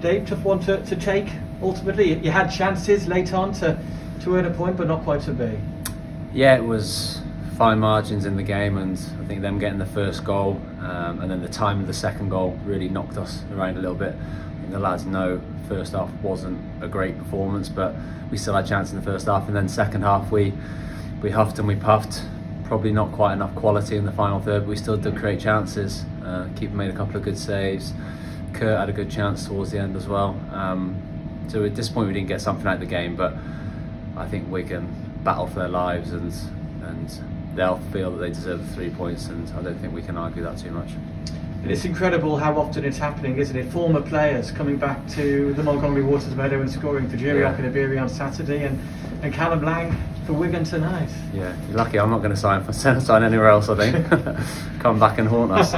Dave, tough one to take. Ultimately, you had chances late on to earn a point, but not quite to be. Yeah, it was fine margins in the game, and I think them getting the first goal and then the time of the second goal really knocked us around a little bit. I think the lads know first half wasn't a great performance, but we still had chance in the first half, and then second half we huffed and we puffed. Probably not quite enough quality in the final third, but we still did create chances. Keeper made a couple of good saves. Kurt had a good chance towards the end as well. So at this point we didn't get something out of the game, but I think Wigan battle for their lives and they'll feel that they deserve the 3 points, and I don't think we can argue that too much. It's incredible how often it's happening, isn't it? Former players coming back to the Montgomery Waters Meadow and scoring for Jerry Okinabiri on Saturday, and Callum Lang for Wigan tonight. Yeah, you're lucky I'm not going to sign anywhere else, I think. Come back and haunt us.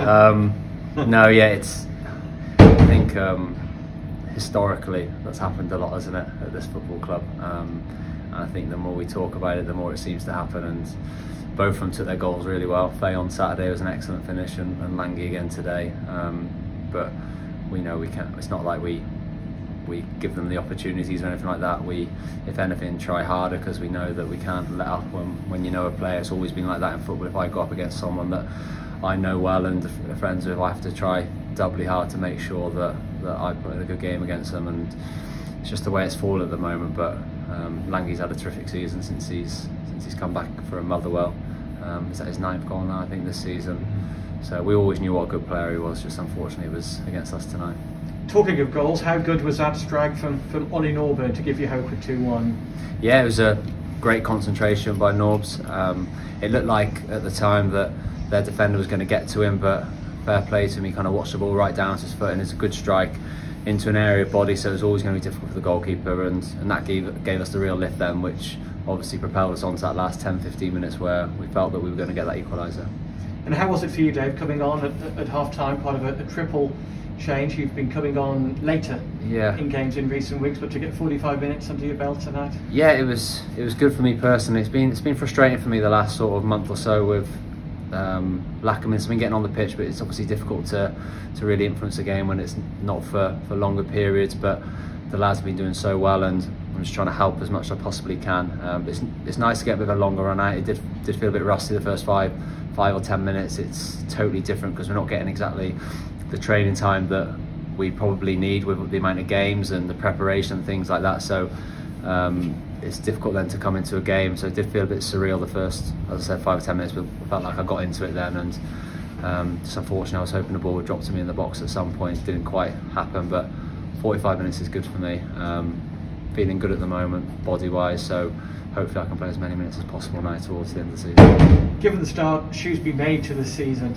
No, yeah, I think historically that's happened a lot, hasn't it, at this football club? And I think the more we talk about it, the more it seems to happen, and both of them took their goals really well. Faye on Saturday was an excellent finish, and Langy again today. But we know we can't. It's not like we give them the opportunities or anything like that. We, if anything, try harder, because we know that we can't let up when you know a player. It's always been like that in football. If I go up against someone that I know well and are friends with, I have to try doubly hard to make sure that I put in a good game against them, and it's just the way it's fallen at the moment. But Langy's had a terrific season since he's come back for a Motherwell. Is that his 9th goal now, I think, this season? So we always knew what a good player he was, just unfortunately it was against us tonight. Talking of goals, how good was that strike from Olly Norris to give you hope at 2-1? Yeah, it was a great concentration by Norbs. It looked like at the time that their defender was going to get to him, but fair play to him, he kind of watched the ball right down to his foot, and it's a good strike into an area of body, so it was always going to be difficult for the goalkeeper, and that gave us the real lift then, which obviously propelled us on to that last 10-15 minutes where we felt that we were going to get that equaliser. And how was it for you, Dave, coming on at half-time, part of a triple change? You've been coming on later in games in recent weeks, but to get 45 minutes under your belt tonight? Yeah, it was good for me personally. It's been frustrating for me the last sort of month or so with lack of minutes. I've been getting on the pitch, but it's obviously difficult to really influence a game when it's not for longer periods. But the lads have been doing so well, and I'm just trying to help as much as I possibly can. But it's nice to get a bit of a longer run out. It did feel a bit rusty the first 5 or 10 minutes. It's totally different because we're not getting exactly the training time that we probably need with the amount of games and the preparation and things like that. So it's difficult then to come into a game. So it did feel a bit surreal the first, as I said, 5 or 10 minutes, but I felt like I got into it then, and just unfortunately I was hoping the ball would drop to me in the box at some point. It didn't quite happen, but 45 minutes is good for me. Feeling good at the moment, body-wise, so hopefully I can play as many minutes as possible now towards the end of the season. Given the start Shrewsbury made to the season,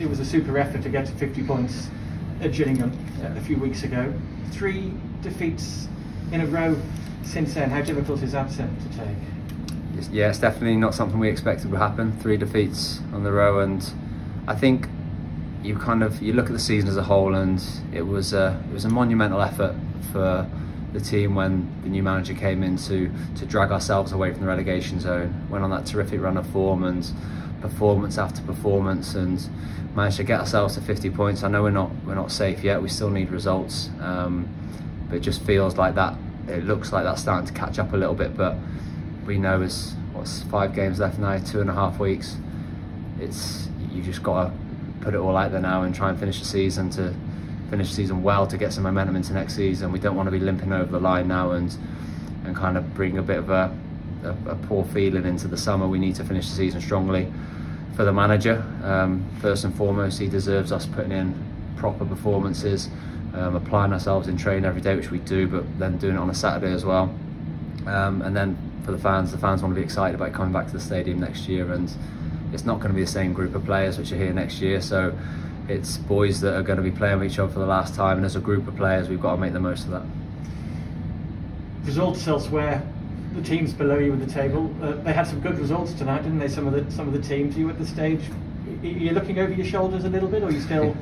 it was a super effort to get to 50 points at Gillingham a few weeks ago. 3 defeats in a row since then. How difficult is that to take? Yeah, it's definitely not something we expected would happen. 3 defeats on the row, and I think you look at the season as a whole, and it was a monumental effort for the team when the new manager came in to drag ourselves away from the relegation zone. Went on that terrific run of form and performance after performance, and managed to get ourselves to 50 points. I know we're not safe yet. We still need results, but it just feels like that. It looks like that's starting to catch up a little bit, but we know it's 5 games left now, 2.5 weeks. You've just got to put it all out there now and try and finish the season well to get some momentum into next season. We don't want to be limping over the line now and kind of bring a bit of a poor feeling into the summer. We need to finish the season strongly for the manager. First and foremost, he deserves us putting in proper performances, applying ourselves in training every day, which we do, but then doing it on a Saturday as well. And then for the fans want to be excited about coming back to the stadium next year, and it's not going to be the same group of players which are here next year, so it's boys that are going to be playing with each other for the last time, and as a group of players we've got to make the most of that. Results elsewhere, the teams below you at the table, they had some good results tonight, didn't they? Some of the teams. Are you at the stage, are you looking over your shoulders a little bit, or are you still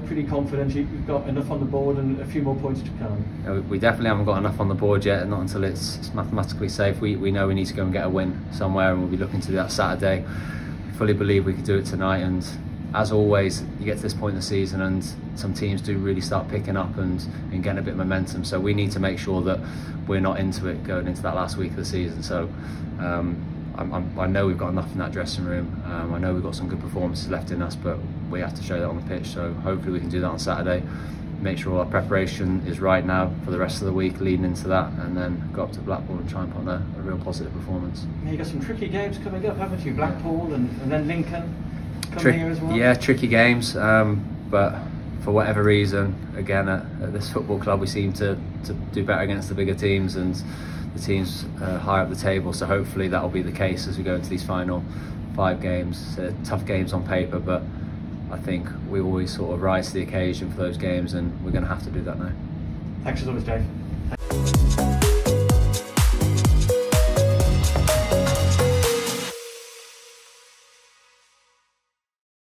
pretty confident you've got enough on the board and a few more points to come? We definitely haven't got enough on the board yet, and not until it's mathematically safe. We know we need to go and get a win somewhere, and we'll be looking to do that Saturday. Fully believe we could do it tonight, and as always, you get to this point in the season and some teams do really start picking up and getting a bit of momentum. So we need to make sure that we're not into it going into that last week of the season. So I know we've got enough in that dressing room. I know we've got some good performances left in us, but we have to show that on the pitch. So hopefully we can do that on Saturday. Make sure our preparation is right now for the rest of the week leading into that, and then go up to Blackpool and try and put on a real positive performance. Yeah, you've got some tricky games coming up, haven't you? Blackpool and then Lincoln coming here as well. Yeah, tricky games, but for whatever reason, again at this football club we seem to do better against the bigger teams and the teams higher up the table, so hopefully that will be the case as we go into these final 5 games. Tough games on paper, but I think we always sort of rise to the occasion for those games, and we're going to have to do that now. Thanks as always, Dave.